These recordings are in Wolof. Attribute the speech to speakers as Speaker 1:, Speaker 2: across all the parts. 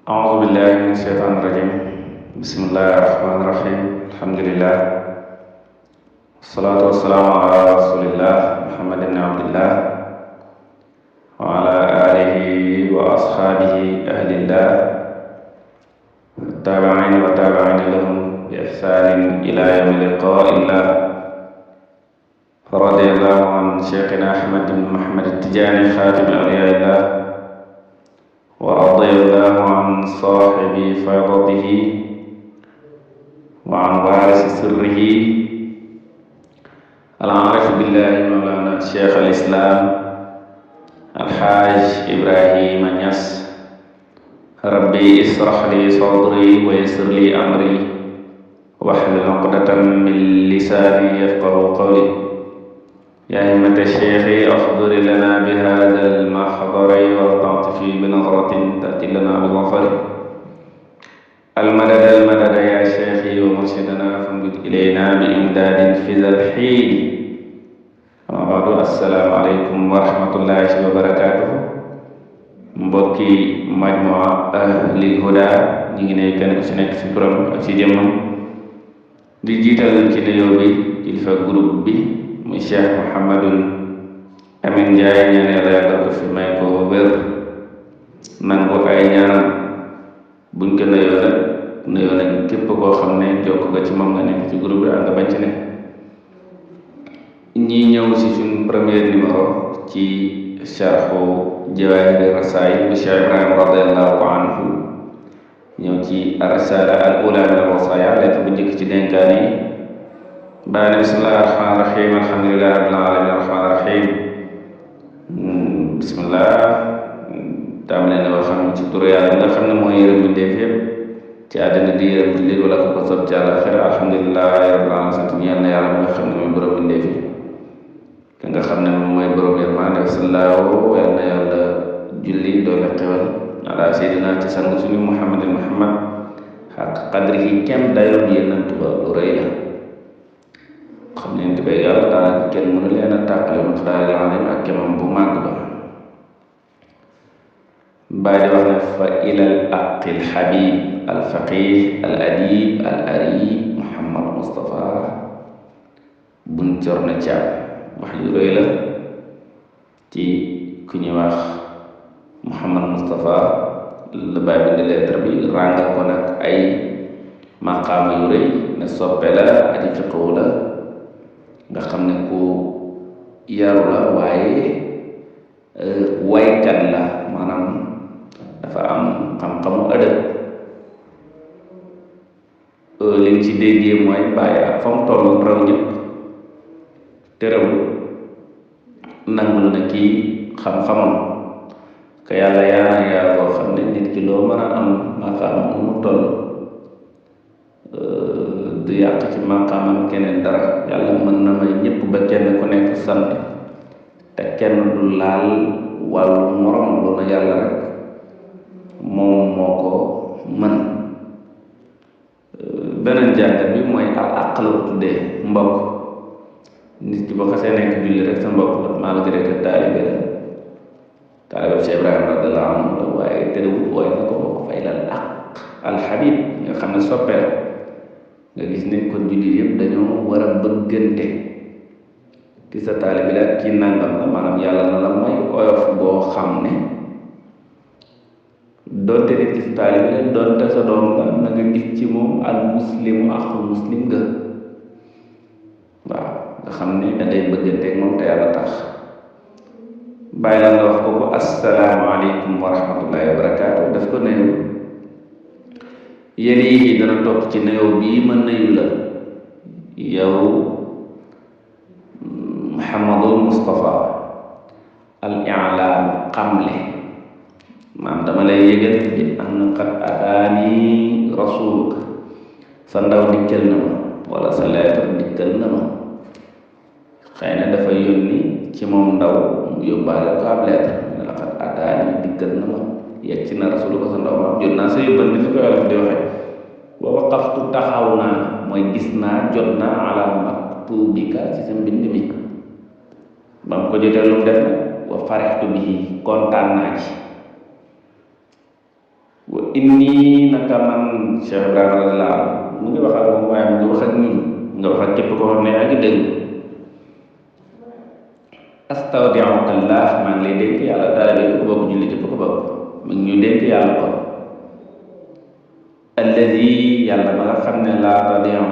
Speaker 1: أعوذ بالله من الشيطان الرجيم. بسم الله الرحمن الرحيم. الحمد لله والصلاة والسلام على رسول الله محمد بن عبد الله وعلى آله وأصحابه أهل الله التابعين والتابعين لهم بإحسان إلى يوم لقاء الله. فرضي الله عن شيخنا أحمد بن محمد التجاني خاتم أولياء الله، ورضي الله عن صاحب فيضته وعن وارث سره العارف بالله مولانا شيخ الإسلام الحاج إبراهيم نياس. ربي اشرح لي صدري ويسر لي أمري واحلل عقدة من لساني يفقهوا قولي. يا همة الشيخ أحضر لنا بهذا المحضر والتعطفي بنظرة تأتي لنا بالظفر. المدد المدد يا شيخي ومرشدنا فامدد إلينا بإمداد في ذا الحين. أما بعد، السلام عليكم ورحمة الله وبركاته. mbokki majmua ahlil huda ñi ngi ne kenn ku ci nekk ci turam ak ci jëmmam di jiital ci nuyoo bi kilifa groupe bi muy Cheikh Mouhamadul Amin Ndiaye, ñaan yàlla yàggal ko fi may ko wér nangu ay ñaanam. buñ ko nuyoo nag képp koo xam ne jokk nga ci moom nga nekk ci groupe bi ak nga bañ ci ne. ñi ñëw ci suñ premier numéro ci sharhu Jawaahir Rasaa'il bu Cheikh Ibrahim radiyallahu anhu, ñëw ci ar-risaala al-uulaa min al-wasaaya, lettre bu njëkk ci dénkaane yi. baane bismillahi rahmaani rahim, alhamdulillahi rabbil aalamiin arrahmaani rahim. bismillah tàmbale na wax xam ci turu yàlla nga xam ne mooy yërëm mbindeef yépp ci àddina di yërëm jullit wala ko ko sob ci àllaaxira. alhamdulillahi rabbil aalamiin, sant ñeel na yàlla nga xam ne mooy borom mbindeef yi, ka nga xam ne moom mooy borom yërmande. sallallahu yal na yàlla julli doole xewal ala seydina ci sang suñu muhammadin muhammad xaq qadrihi kem dayoom yénnant ba lu rëy la. xam ne bay yàlla daanaka kenn mënu leen a tàqale muqdaaril alim ak kemam bu màgg ba. bàyyi di wax ne fa ilal aqil habib al faqih al adib al ari muhammad mustafa bun cor na caab. wax yu rëy la ci ku ñuy wax muhammad mustafa la bàyyi bind lettre bi ràngal ko nag ay maqaama yu rëy ne soppe la aji fiqhu la nga xam ne ku yaru la waaye waykat la, maanaam dafa am xam-xamu ëdëb. li nga ci déggee mooy bàyyi ak fa mu toll raw ñëpp terewul nangul na kii xam-xamam ka yàlla yaa boo xam ne nit ki loo mën a am maqaamam nu mu toll du yàq ci maqaamam keneen dara. yàlla mën na may ñëpp ba kenn ku nekk sant te kenn du laal wàllu morom. loolu yàlla rek moom moo ko mën. beneen jàngat bi mooy al àq la ko tuddee mbokk. nit ki boo xasee nekk julli rek sa mbokk la, malgré que taalibe la, taalibe Cheikh Ibrahim radiyallahu anhu la, waaye terewul wooy na ko boo ko fay lal àq al habib nga xam ne soppe la. nga gis ne kon julli yëpp dañoo war a bëggante. ki sa taalibe la kii nangam la, maanaam yàlla na la mooy oyof boo xam ne doonte nit ki sa taalibe la, doonte sa doom la, na nga gis ci moom al muslimu axul muslim nga. waaw nga xam ne da ngay bëgganteeg moom te yàlla tax. bàyyi la nga wax ko ko assalaamu aleykum wa rahmatullahi wa barakaatu, daf ko nuyu. yéen yi dana topp ci nuyoo bii ma nuyu la yow muhammadul mustafa al i'laam xamle. maam dama lay yëgal bi an qad ataani rasuluk, sa ndaw dikkal na ma wala sa lettre dikkal na ma. xëy na dafa yónni ci moom ndaw mu yóbbaale ko ab lettre ne la qad ataani dikkal na ma, yegg ci na rasulu ko sa ndaw ma jot naa sa yóbbal ni fi ko yàlla di waxe. wa waqaftu taxaw naa mooy gis naa jot naa ala maktubika ci sa mbind mi. ba mu ko jotee lu mu def nag wa farixtu bihi kontaan naa ci. inni naka man Cheikh Ibrahima radiyallahu anhu mu ngi wax ak moom waaye mu ngi wax ak ñun nga wax ak képp koo xam ne yaa ngi dégg astawdi'uka Allah maa ngi lay dénk yàlla daal bi ko bokk julli képp ko bokk mu ngi ñu dénk yàlla kon alladi yàlla ba nga xam ne laa tadi'u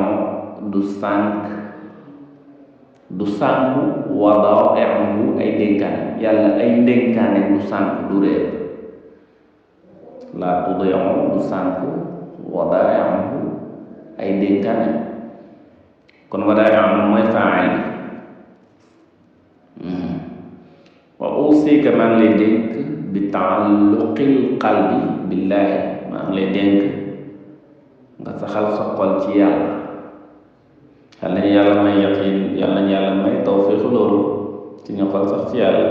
Speaker 1: du sànku wadaa'i'uhu ay dénkaan yàlla ay dénkaane du sànku du réer laa tadi'u du sànku wadaa'i'uhu ay dénkaane kon wadaa'i'uhu mooy faa'il wa uusika maa ngi lay dénk bi taalluqil qalbi billaahi maa ngi lay dénk nga saxal sa xol ci yàlla yàlla nañu yàlla may yaqiin yàlla nañu yàlla may tawfiix loolu ci ñu xol sax ci yàlla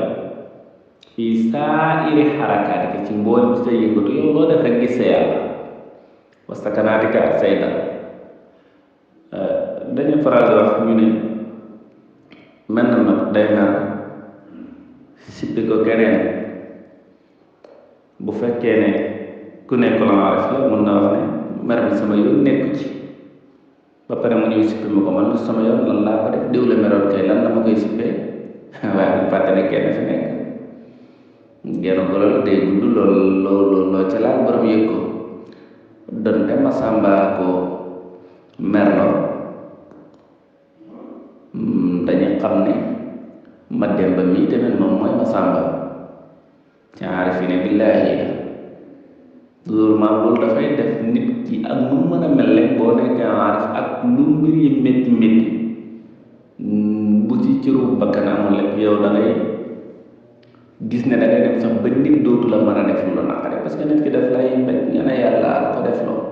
Speaker 1: fii saa'iri xarakaat ci mboolem sa yëngatu yow loo def rek gis sa yàlla wa sakanaatika ak say dal dañu faral di wax ñu ne mel na nag day mer sippi ko keneen bu fekkee ne ku nekk la arif la mun na wax ne mer bi sama yoon nekku ci ba pare mu ñëw sippi ma ko man sama yoon lan laa ko def diw la meroon kay lan la ma koy sippee waaye bu fàtte ne kenn fi nekk genn ko loolu day gudd loolu loo ca laal borom yëg ko donte ma sàmba ko merloo dañu xam ne ma demba mii tamit moom mooy ma sàmba ci aarifine billaahi loolu maam loolu dafay def nit ki ak nu mën a mel rek boo nekkee aarif ak lu mbir yi métti métti bu ci cëru bakkan amul rek yow da ngay gis ne da ngay dem sax ba nit dootu la mën a def lu la naqari parce que nit ki daf lay mbéj nga ne yàlla ko def loo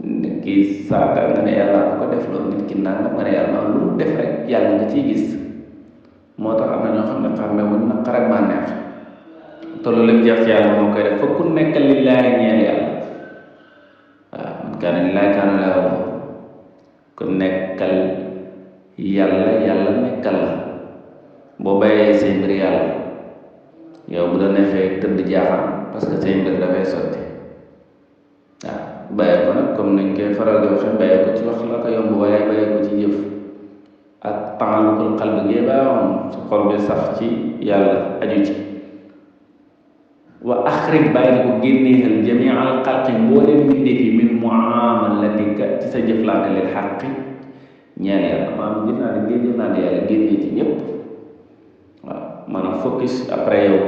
Speaker 1: nit ki saaka nga ne yàlla ko def loo nit ki nangam nga ne yàlla lu mu def rek yàlla nga ciy gis moo tax am na ñoo xam ne xàmme wuñ naqar ak bànneex te loolu lépp jeex ci yàlla moo koy def fokk ku nekkal lillaahi ñeel yàlla waaw man kaana lillaahi kaana lahu ku nekkal yàlla nekkal la boo bàyyee say mbir yàlla yow bu la neexee tëdd jaaxam parce que say mbir dafay sotti waaw bàyyee ko nag comme nañ koy faral di waxe bàyyee ko ci wax la ko yomb waaye bàyyee ko ci jëf ak taalluqul qalbi gee baaxoon su xol bi sax ci yàlla aju ci wa axrij bàyyi ko génneexal jamial xalqi mbooleem mbindeef yi min muamalatika ci sa jëflante lil xaqi ñeel yàlla maanaam jëflante ngay jëflante yàlla génnee ci ñëpp waaw maanaam focus après yow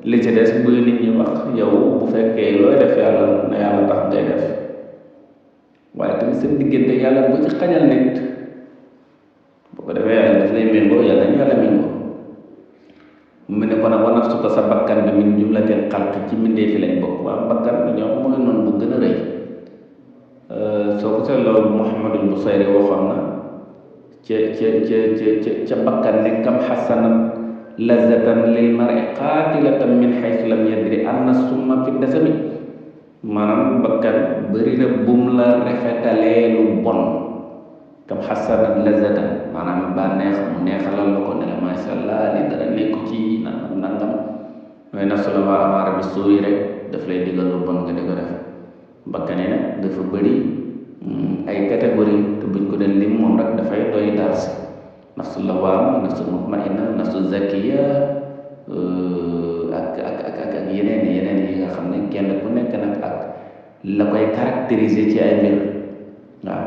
Speaker 1: li ci des bu nit ñi wax yow bu fekkee looy def yàlla na yàlla tax ngay def waaye tamit seen diggante yàlla bu ci xañal nit bu ko defee yàlla daf lay méngoo yàlla ñu yàlla méngoo mu ne ko nag wa nafsu ko sa bakkan bi min jumlatil xalq ci mbindee fi lañ bokk waaw bakkan bi ñoom mooy noonu bu gën a rëy soo ko seetloo Muhammadul Busayri waxoon na ca bakkan ne kam xasanat lazatan lil mar'i qatilatan min haythu lam yadri anna summa fi dasami maanaam bakkan bëri na bum la rafetalee lu bon kam xasanat lazatan maanaam bànneex mu neexalal la ko ne la masha Allah li dara nekku ci nangam mooy nafsul amaara bi suuy rek daf lay digal lu bon nga di ko def bakkan yi nag dafa bëri ay catégorie te buñ ko den lim moom rek dafay doy dars nafsul lawaama nafsul mutmainna nafsul zakiya ak yeneen yi nga xam ne kenn ku nekk nag ak la koy caractériser ci ay mbir waaw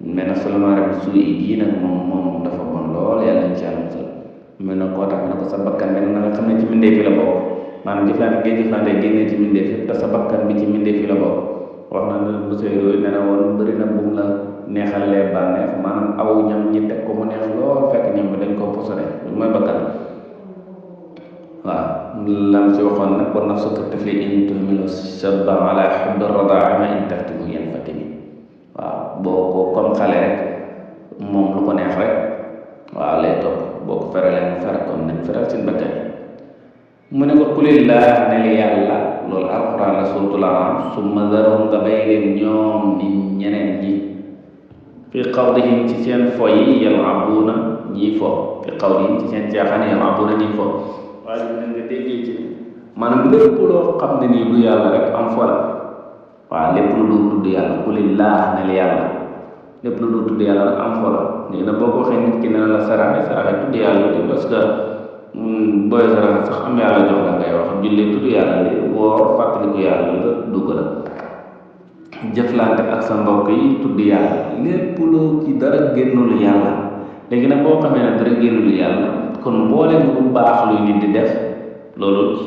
Speaker 1: mais nag seulement rek su yi nag moom dafa bon lool yàlla nañ ci àll musal mais nag koo tax na ko sa bakkan bi na nga xam ne ci mbindeef yi la bokk maanaam jëflante ngay jëflante génnee ci mbindeef yi te sa bakkan bi ci mbindeef yi la bokk wax na ne Busayri nee na woon bëri na bu mu la neexalee bànneex maanaam aw ñam ñi teg ko mu neex lool fekk ñam bi dañ koo posone lu mooy bakkan waaw lam ci waxoon nag war na sukk tafli in tuhmilu shabba ala hubbi radaa ma in tahtimu yan fatimi waaw boo ko comme xale rek moom lu ko neex rek waaw lay topp boo ko feralee mu fer kon nañ feral seen bakkan yi mu ne ko kulillah ne li yàlla loolu alxuraan la suuratul An'aam summa zarhum nga bay leen ñoom nit ñeneen ñi fi qawdihim ci seen fo yi yal'abuuna ñii fo fi qawdihim ci seen caaxaan yal'abuuna ñii fo waaye ñu nga déggee ci maanaam lépp loo xam ne nii du yàlla rek am fa la waaw lépp lu dul tudd yàlla kulillah nel yàlla lépp lu dul tudd yàlla rek am fa la léegi nag boo ko waxee nit ki ne la saraxe tudd yàlla li parce que booy saraxe sax am yàlla jox la ngay wax julli tudd yàlla li woor fàttaliku yàlla la dugg la jëflante ak sa mbokk yi tudd yàlla lépp loo ci dara génnul yàlla léegi nag boo xamee ne dara génnul yàlla kon mboole lu baax luy nit di def loolu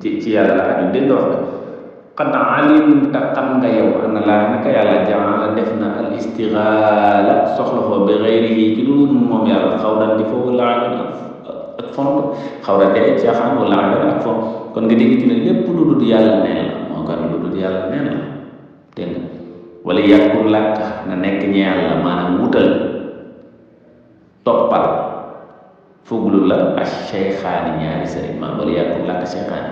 Speaker 1: ci yàlla la aju dégg nga wax qad alimta xam nga yow ana laa naka yàlla jaala def na al istigaala soxla ko bi xayrihi ci lu moom yàlla xaw dan di foofu laajoon ak fond xaw da dee caaxaan wala laajoon ak fond kon nga dégg ci ne lépp lu dul yàlla neen la moo kan lu dul yàlla neen la dégg nga wala yàkkul làkk na nekk ñeel la maanaam wutal toppal fuglu la ak cheykhaani ñaari sëriñ maanaam wala yàkkul làkk cheykhaani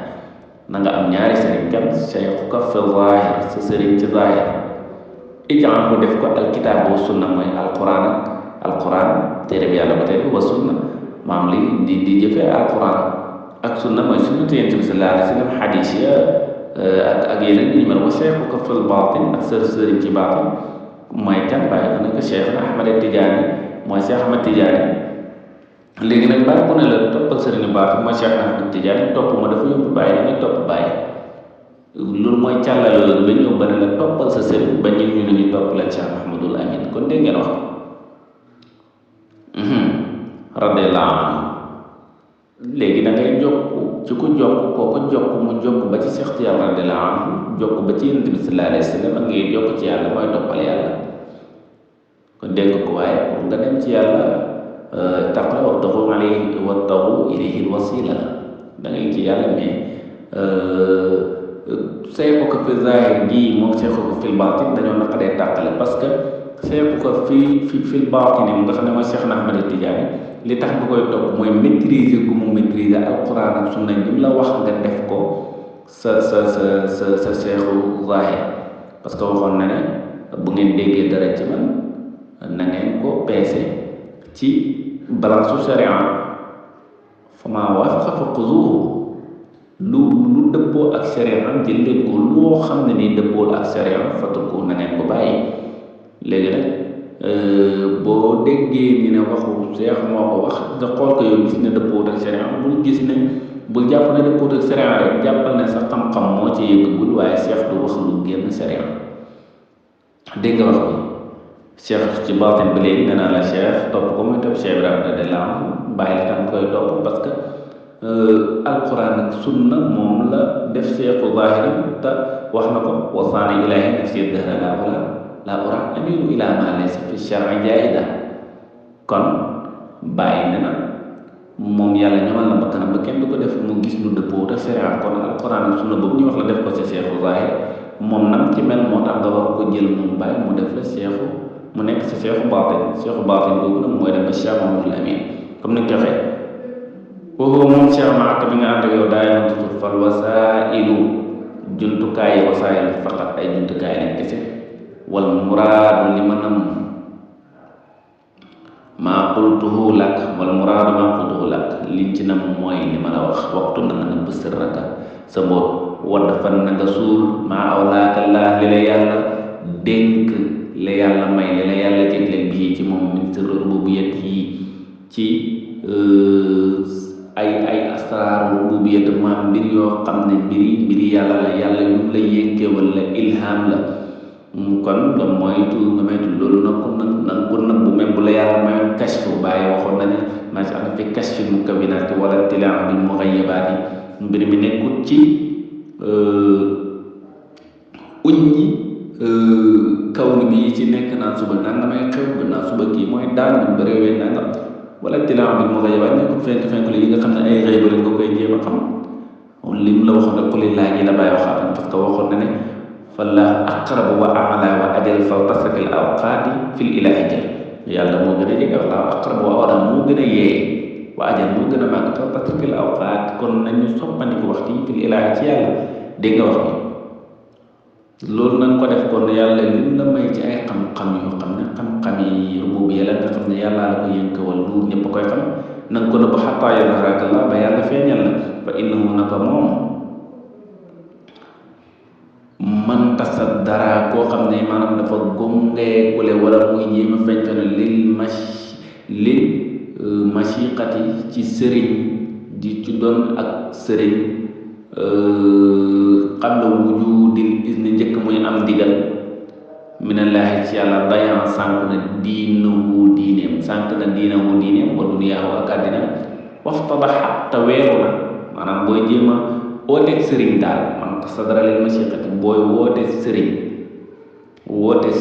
Speaker 1: na nga am ñaari sëriñ kan cheykhuka fi zaahir sa sëriñ ci zaahir ijaan ko def ko alkitaab wa sunna mooy alquran téere bi yàlla ba tey wa sunna maam li di jëfee alquran ak sunna mooy sunna te yonent bi sallallahu alayhi wa sallam xadiis ya ak yeneen yi mel wa cheykhuka fil baatin ak sa sëriñ ci baatin mooy kan bàyyi ko nekk Cheikh Ahmad Tidiane mooy Cheikh Ahmad Tidiane léegi nag bàyyi ko ne la toppal sëriñ baatin mooy Cheikh Ahmad Tidiane topp ma dafa yóbbu bàyyi damay topp bàyyi loolu mooy càllale loolu ba ñëw ba ne la toppal sa sëriñ ba ñu ne ñu topp la Cheikh Mahmadul Amin kon dégg ngeen wax radiyallahu anhu léegi da ngay jokk ci ku jokk kooko jokk mu jokk ba ci Cheikh Tijaan radiyallahu anhu jokk ba ci Yonent bi sallallahu alayhi wa sallam ak ngay jokk ci yàlla mooy toppal yàlla kon dégg ko waaye pour nga dem ci yàlla taqwa wabtagu ilayhi alwasila da ngay ci yàlla mais seeku ko fi zahir gii moom seeku ko fil baatin dañoo naqadee tàqale parce que seeku ko fil baatin yi mu nga xam ne mooy Cheikh Ahmad Tidiane li tax nga koy topp mooy maîtriser gu mu maîtriser alquran ak sunna ni mu la wax nga def ko sa seexu zahir parce que waxoon na ne bu ngeen déggee dara ci man na ngeen ko peese ci balance su sharia fa maa waafaqa fa xuzuuhu lu dëppoo ak sharia jël leen ko loo xam ne nii dëppoo ak sharia fatrukuuhu na ngeen ko bàyyi léegi nag boo déggee ñu ne waxu Seex moo ko wax nga xool ko yow gis ne dëppoo ak sharia bul gis ne bul jàpp ne dëppoo ak sharia rek jàppal ne sa xam-xam moo ci yëggagul waaye Seex du wax lu génn sharia dégg nga wax bi Cheikh ci baatin ba léegi nee naa la Cheikh topp ko muy topp Cheikh Ibrahima radiyallahu anhu bàyyi la tam koy topp parce que alquran ak sunna moom la def seexu zahiri te wax na ko wasaani ilaahi nafsi dahra laa ura amiru ila ma laysa fi shar'i jaayida kon bàyyi ne na moom yàlla ñamal na bakkanam ba kenn du ko def mu gis lu dëppoo te sharia kon alquran ak sunna boobu ñu wax la def ko ci seexu zahiri moom nag ci mel moo tax nga war ko jël moom bàyyi mu def la seexu mu nekk ci seexu baatin boobu nag mooy dem ba Cheikh Mahmadul Amin comme ni nga ko waxee foofu moom Cheikh Maaka bi nga ànd ak yow daay ma tutur fal wasailu jumtukaay wasaayil faqat ay jumtukaay lañ kese wal muraadu li ma nam maa qultuhu lak wal muraadu maa qultuhu lak liñ ci nam mooy li ma la wax waxtu na nga nëbb sirraka sa mboot wadd fan na nga suul maa awlaaka laa li la yàlla dénk la yàlla may li la yàlla jégleen bii ci moom min sirri rububiyyat yi ci ay asraar rububiyyat maam mbir yoo xam ne mbiri yàlla la yàlla yu la yënkee wala ilham la kon nga moytu loolu nag ko nëbbu même bu la yàlla mayoon kashfu bàyyi waxoon na ne maa si am fi kashfi mukawwinaati wala tilaa bi mughayyabaati mbir mi nekkut ci uññi kaw ni bi yi ci nekk naan suba nanga may xew gannaaw suba kii mooy daan bi ba réewee nangam wala tilaa bi mughayyabaat nekkul fenk la yi nga xam ne ay xëy ba nga koy jéem a xam lim la waxoon rek li laaj yi la bàyyi waxaat parce que waxoon na ne fallaahu aqrabu wa a'la wa ajal fal tasrikil awqaati fil ilaahi jël yàlla moo gën a jege wallaahu aqrabu wa a'la moo gën a yee wa ajal moo gën a màgg fal tasrikil awqaat kon nañu soppandiku waxtu yi fil ilaahi ci yàlla dégg nga wax bi loolu nañ ko def kon yàlla lim la may ci ay xam-xam yoo xam ne xam-xam yi rububiyya la nga xam ne yàlla la ko yënkawal lu ñëpp koy xam na nga ko nëbb xattaa yazharaka Allah ba yàlla feeñal la ba moom man tasaddara koo xam ne maanaam dafa gongeekule wala muy jéem a feñfenu lil mashiqati ci sëriñ di ci doon ak sëriñ qabla wujudil izni njëkk muy am digal minallaahi ci yàlla dayan sànq na diinahu diineem wa duniyaahu ak àddina waftadaxa te weeru na maanaam booy jéem a ooteeg sëriñ daal man tasadara lil mashiqati booy woote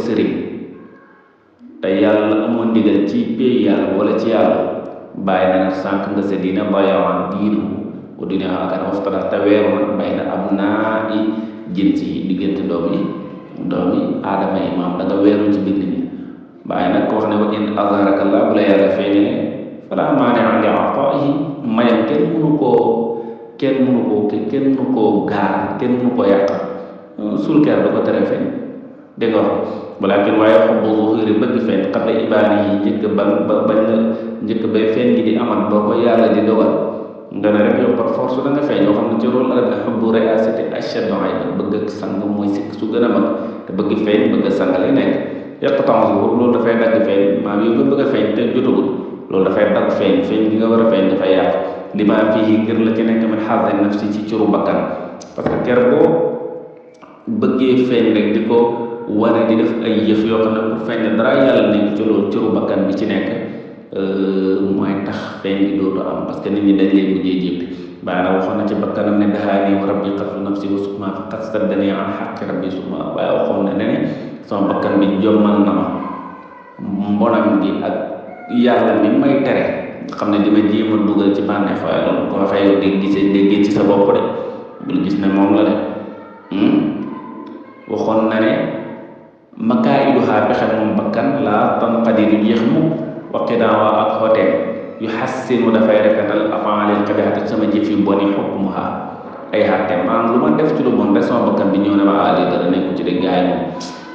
Speaker 1: sëriñ te yàlla amoon ndigal ci pay yàlla wala ci yàlla bàyyi na nga sànq nga sa diina dayan diinahu wa duniyaahu ak àddina waftadaxa te weeru na bay na ab naa i jinsi yi diggante doomi aadama yi maam da nga weeru ci bind ñi bàyyi nag ko wax ne wa in azharaka Allah bu la yàlla feeñale fala maani'a li ataa'ihi mayam kenn mënu koo gaar kenn mënu koo yàq suul keer da ko tere feeñ dégg nga wax walakin waaye xubbu zuhuri bëgg feeñ qabla ibaanihi njëkk bay feeñ gi di amat boo ko yàlla di dogal nga ne rek yow par force da nga feeñ yoo xam ne ci rôle arab la xubbu riyaasati ashaddu ayban bëgg ak sang mooy sikk su gën a mag te bëgg feeñ bëgg sang lay nekk yaqta'u zuhur loolu dafay dagg feeñ maam yow nga bëgg a feeñ te jotagul loolu dafay dagg feeñ gi nga war a feeñ dafay yàq li ma fii ngir la ci nekk min xaazin nafsi ci curu bakkan parce que ker boo bëggee feeñ rek di ko wane di def ay yëf yoo xam ne pour feeñ ne dara yàlla nekk ci loolu curu bakkan bi ci nekk mooy tax feeñ gi dootu am parce que nit ñi dañ leen mujjee jéppi bàyyi na waxoon na ci bakkanam ne dahaani wa rabbi qatlu nafsi wa sukma fa qad saddani an xaqi rabbi sukma waaye waxoon na ne sama bakkan bi jommal na ma mbonam gi ak yàlla mi may tere xam ne dima jéem a dugal ci bànneex waaye loolu ko waxee yow déggee ci sa bopp de bul gis ne moom la de waxoon na ne makaa'iduhaa pexe moom bakkan laa tanqadi du jeex mukk waqidaawa ak xooteem yu xassinu dafay rafetal af'aalil qabiihati sama jëf yu boni hukmuhaa ay xàtteem maanaam lu ma def ci lu bon rek sama bakkan bi ñëw ne ma lii dara nekku ci de gaay moom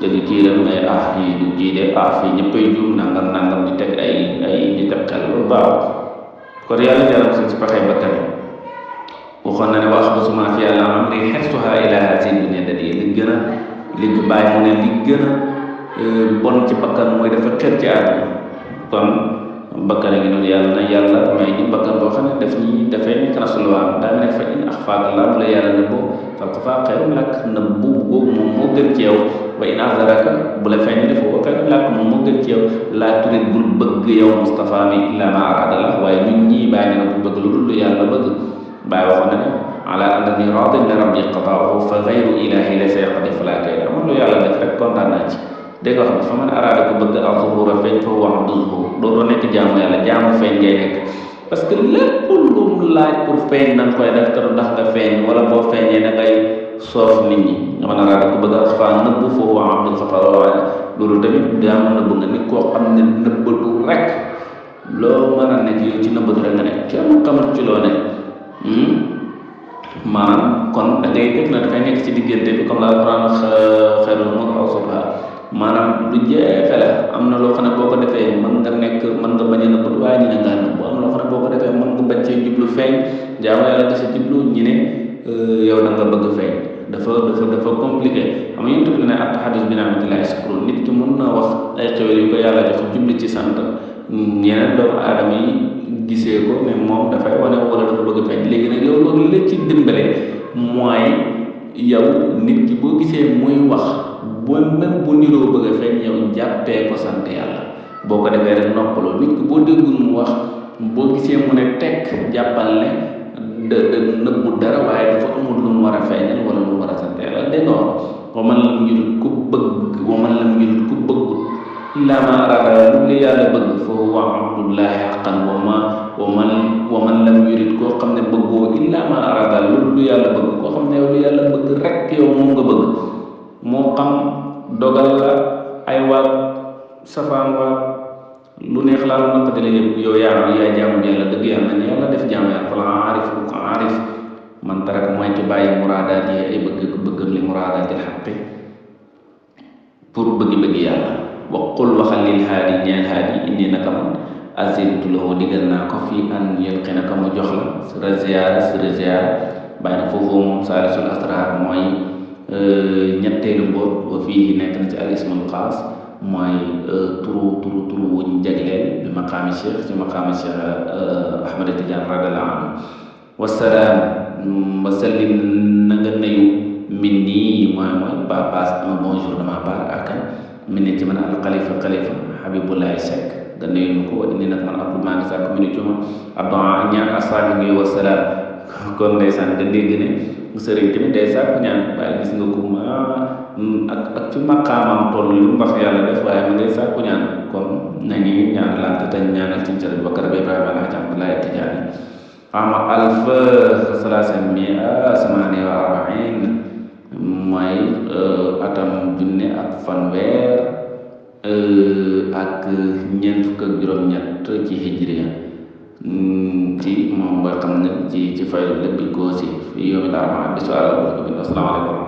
Speaker 1: léegi kii rek may fii du kii de fii ñëppay juum nangam di teg ay di teg xel loolu baaw kon yàlla jaram si pexe bakkan yi waxoon na ne wax ba suma fi yàlla am ri xertuhaa ilaa haazihid dunya da di li gën a bàyyi mu ne li gën a bon ci bakkan mooy dafa xër ci àdduna kon bakkan a ngi noonu yàlla may ñu bakkan boo xam ne dafay nekk rasulullah daa ne fa in axfaaka Allah bu la yàlla nëbboo falqafaa xayrun lak nëbbu boobu moom moo gën ci yow wa in azharaka bu la feeñ defoo xayrun lak moom moo gën ci yow laa turit bul bëgg yow Mustafa mi illa ma arada la waaye ñun ñii bàyyi na bu bëgg lu dul yàlla bëgg bàyyi waxoon na ne ala annani raadin li rabbi qadaahu fa xayru ilahi laysa yaqdi falaa kayda man lu yàlla def rek kontaan naa ci dégg nga wax fa man araada ko bëgg al-zuhuura feeñ fa huwa abduhu dootoo nekk jaamu yàlla jaamu feeñ ngay nekk parce que lépp lu mu laaj pour feeñ na nga koy def te du ndax nga feeñ wala boo feeñee da ngay soof nit ñi nga man araada ko bëgg al-xafaa nëbbu fa huwa abdul xafaar waaye loolu tamit jaamu nëbbu nga nit koo xam ne nëbbatu rek loo mën a nekk yow ci nëbbatu rek nga nekk kenn xamut ci loo ne maanaam kon da ngay def na dafay nekk ci diggante bi comme la Alxuraan wax xayrul mar'i awsatuhaa maanaam lu jeexe la am na loo xam ne boo ko defee mën nga bañ a nëbbatu waaye ñi ne ngaa nëbbu am na loo xam ne boo ko defee mën nga bañ cee jublu feeñ jaamu yàlla nga si jublu ñi ne yow da nga bëgg feeñ dafa compliqué xam nga yéen ne at-tahaddus bi ni'matillahi shukru nit ki mën na wax ay xewal yu ko yàlla jox jublu ci sant ñeneen doomu aadama yi gisee ko ne moom dafay wane wala dafa bëgg feeñ léegi nag yow loolu la ci dimbale mooy yow nit ki boo gisee muy wax même bu niroo bëgg a feeñ yow jàppee ko sant yàlla boo ko defee rek noppaloo nit ki boo déggul mu wax boo gisee mu ne tekk jàppal ne da nëbbu dara waaye dafa amul lu mu war a feeñal wala lu mu war a sant yàlla dégg nga wax wa man lam yurid ku bëggut illaa ma arada lu li yàlla bëgg fa huwa abdullahi haqqan wa man lam yurid koo xam ne bëggoo illaa ma arada lu yàlla bëgg koo xam ne yow lu yàlla bëgg rek yow moom nga bëgg moo xam dogal la ay waat safaan waat lu neex laa lu naqadi la yëpp yow yaa jaamu yàlla dëgg yàlla nañ yàlla def jaamu yàlla fala aarif lu ko aarif man taraka mooy ci bàyyi muraadaat yi ay bëggam li muraadaati xaqi pour bëgg yàlla wa qul waxal lil haadi ñeel haadi indi naka man azintu lahu digal naa ko fii an yelqi naka mu jox la sura ziyaara bàyyi na foofu moom saalisul asrar mooy ñetteelu mbóot wa fii nekk na ci al ismul xaas mooy turu wuñ jagleel bi maqaami cheikh ci maqaami cheikh Ahmad Tidiane radiyallahu anhu wasalaam wasallim na nga nuyu min nii mooy passe un bonjour de ma part ak min ni ci man al xalifa Habibullahi Seck nga nuyu nu ko indi nag man Abdou maa ngi sàkk mi ni ci ma abdon ñaan asaabi ngi wasalaam kon ndeysaan nga dégg ne sëriñ tamit day sàkk ñaan waaye gis nga ko ak fi maqaamam toll lu mu wax yàlla def waaye ma ngay sàkku ñaan kon nañu ñaan lante te ñaanal ci Sëriñ Bakar bi Ibrahima Alhaji Abdoulaye Tidiane ama alf salaasa mia samani wa arbain mooy atam junne ak fanweer ak ñeent fukk ak juróom-ñett ci hijriya ci moom nga xam ne ci faylu lépp bi goosi fi yoomi la ama bisu àlla ko bind asalaamaaleykum